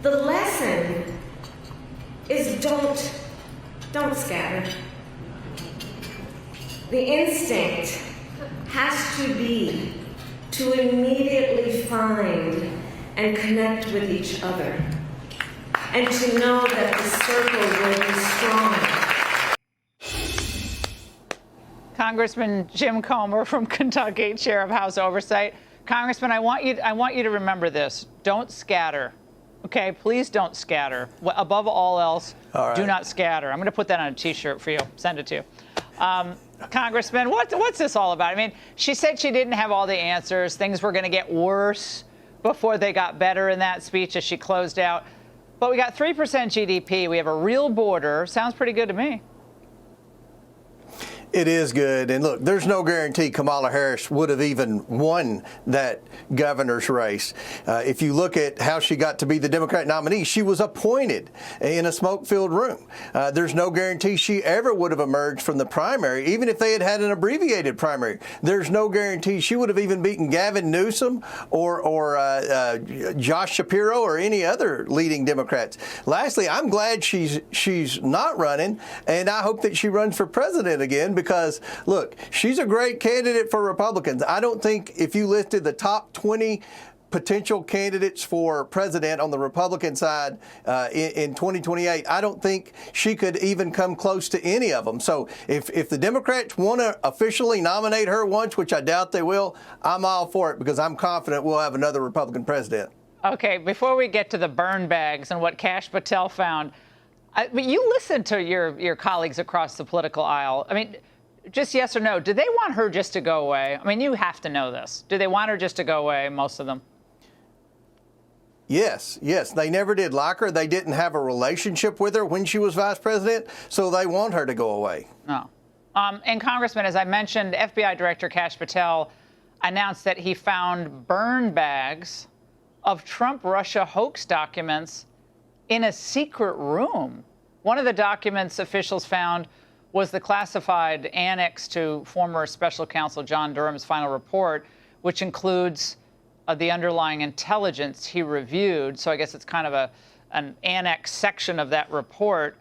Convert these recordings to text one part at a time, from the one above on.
The lesson is don't scatter. The instinct has to be to immediately find and connect with each other, and to know that the circle will be strong. Congressman Jim Comer from Kentucky, Chair of House Oversight. Congressman, I want you to remember this. Don't scatter. Okay, please don't scatter. Above all else, do not scatter. I'm going to put that on a T-shirt for you. Send it to you. Congressman, what's this all about? I mean, she said she didn't have all the answers. Things were going to get worse before they got better in that speech as she closed out. But we got 3% GDP. We have a real border. Sounds pretty good to me. It is good. And look, there's no guarantee Kamala Harris would have even won that governor's race. If you look at how she got to be the Democrat nominee, she was appointed in a smoke-filled room. There's no guarantee she ever would have emerged from the primary, even if they had had an abbreviated primary. There's no guarantee she would have even beaten Gavin Newsom or Josh Shapiro or any other leading Democrats. Lastly, I'm glad she's not running, and I hope that she runs for president again, because, look, she's a great candidate for Republicans. I don't think if you listed the top 20 potential candidates for president on the Republican side in 2028, I don't think she could even come close to any of them. So if the Democrats want to officially nominate her once, which I doubt they will, I'm all for it, because I'm confident we'll have another Republican president. Okay, before we get to the burn bags and what Kash Patel found, but you listened to your colleagues across the political aisle. I mean, just yes or no, do they want her just to go away? I mean, you have to know this. Do they want her just to go away, most of them? Yes. They never did like her. They didn't have a relationship with her when she was vice president, so they want her to go away. No. And Congressman, as I mentioned, FBI Director Kash Patel announced that he found burn bags of Trump-Russia hoax documents in a secret room. One of the documents officials found was the classified annex to former special counsel John Durham's final report, which includes the underlying intelligence he reviewed. So I guess it's kind of an annex section of that report.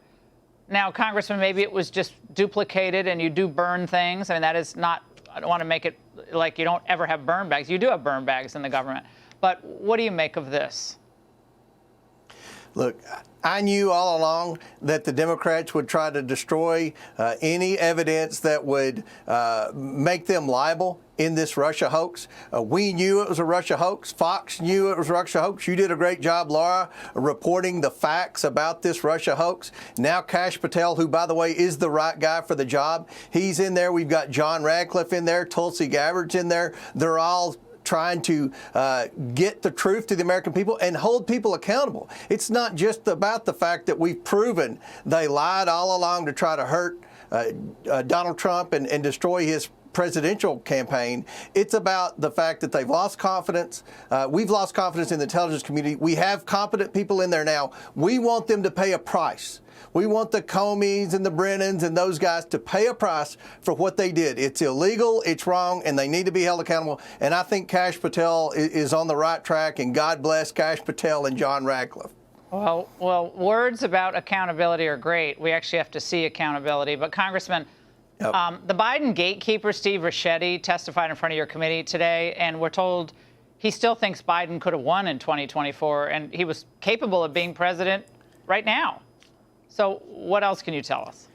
Now, Congressman, maybe it was just duplicated and you do burn things. I mean, that is not, I don't want to make it like you don't ever have burn bags. You do have burn bags in the government. But what do you make of this? Look, I knew all along that the Democrats would try to destroy any evidence that would make them liable in this Russia hoax. We knew it was a Russia hoax. Fox knew it was a Russia hoax. You did a great job, Laura, reporting the facts about this Russia hoax. Now Kash Patel, who, by the way, is the right guy for the job, he's in there. We've got John Radcliffe in there, Tulsi Gabbard's in there. They're all trying to get the truth to the American people and hold people accountable. It's not just about the fact that we've proven they lied all along to try to hurt Donald Trump and destroy his presidential campaign. It's about the fact that they've lost confidence. We've lost confidence in the intelligence community. We have competent people in there now. We want them to pay a price. We want the Comeys and the Brennans and those guys to pay a price for what they did. It's illegal, it's wrong, and they need to be held accountable. And I think Kash Patel is on the right track, and God bless Kash Patel and John Radcliffe. Well, words about accountability are great. We actually have to see accountability. But, Congressman, the Biden gatekeeper, Steve Ricchetti, testified in front of your committee today, and we're told he still thinks Biden could have won in 2024, and he was capable of being president right now. So what else can you tell us?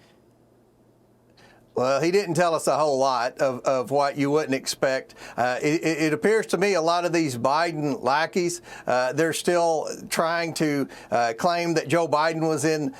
Well, he didn't tell us a whole lot of what you wouldn't expect. It appears to me a lot of these Biden lackeys, they're still trying to claim that Joe Biden was in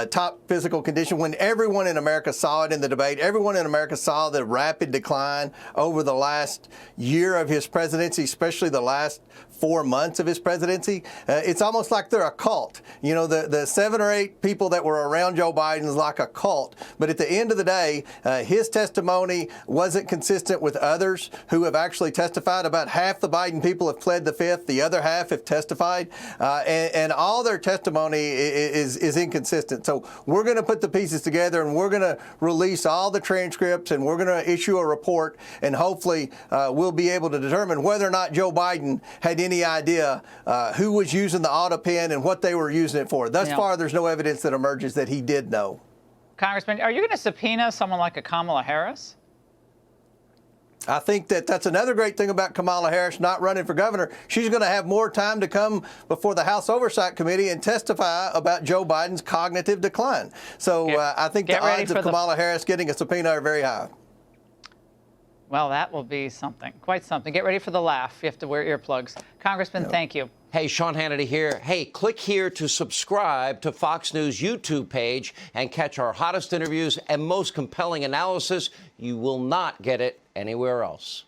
top physical condition when everyone in America saw it in the debate. Everyone in America saw the rapid decline over the last year of his presidency, especially the last 4 months of his presidency. It's almost like they're a cult. You know, the 7 or 8 people that were around Joe Biden is like a cult. But at the end of the day, His testimony wasn't consistent with others who have actually testified. About half the Biden people have pled the fifth. The other half have testified. And all their testimony is inconsistent. So we're going to put the pieces together, and we're going to release all the transcripts, and we're going to issue a report, and hopefully we'll be able to determine whether or not Joe Biden had any idea who was using the auto pen and what they were using it for. Thus far, there's no evidence that emerges that he did know. Congressman, are you going to subpoena someone like a Kamala Harris? I think that that's another great thing about Kamala Harris not running for governor. She's going to have more time to come before the House Oversight Committee and testify about Joe Biden's cognitive decline. So I think the odds of Kamala Harris getting a subpoena are very high. Well, that will be something, quite something. Get ready for the laugh. You have to wear earplugs. Congressman, thank you. Hey, Sean Hannity here. Hey, click here to subscribe to Fox News YouTube page and catch our hottest interviews and most compelling analysis. You will not get it anywhere else.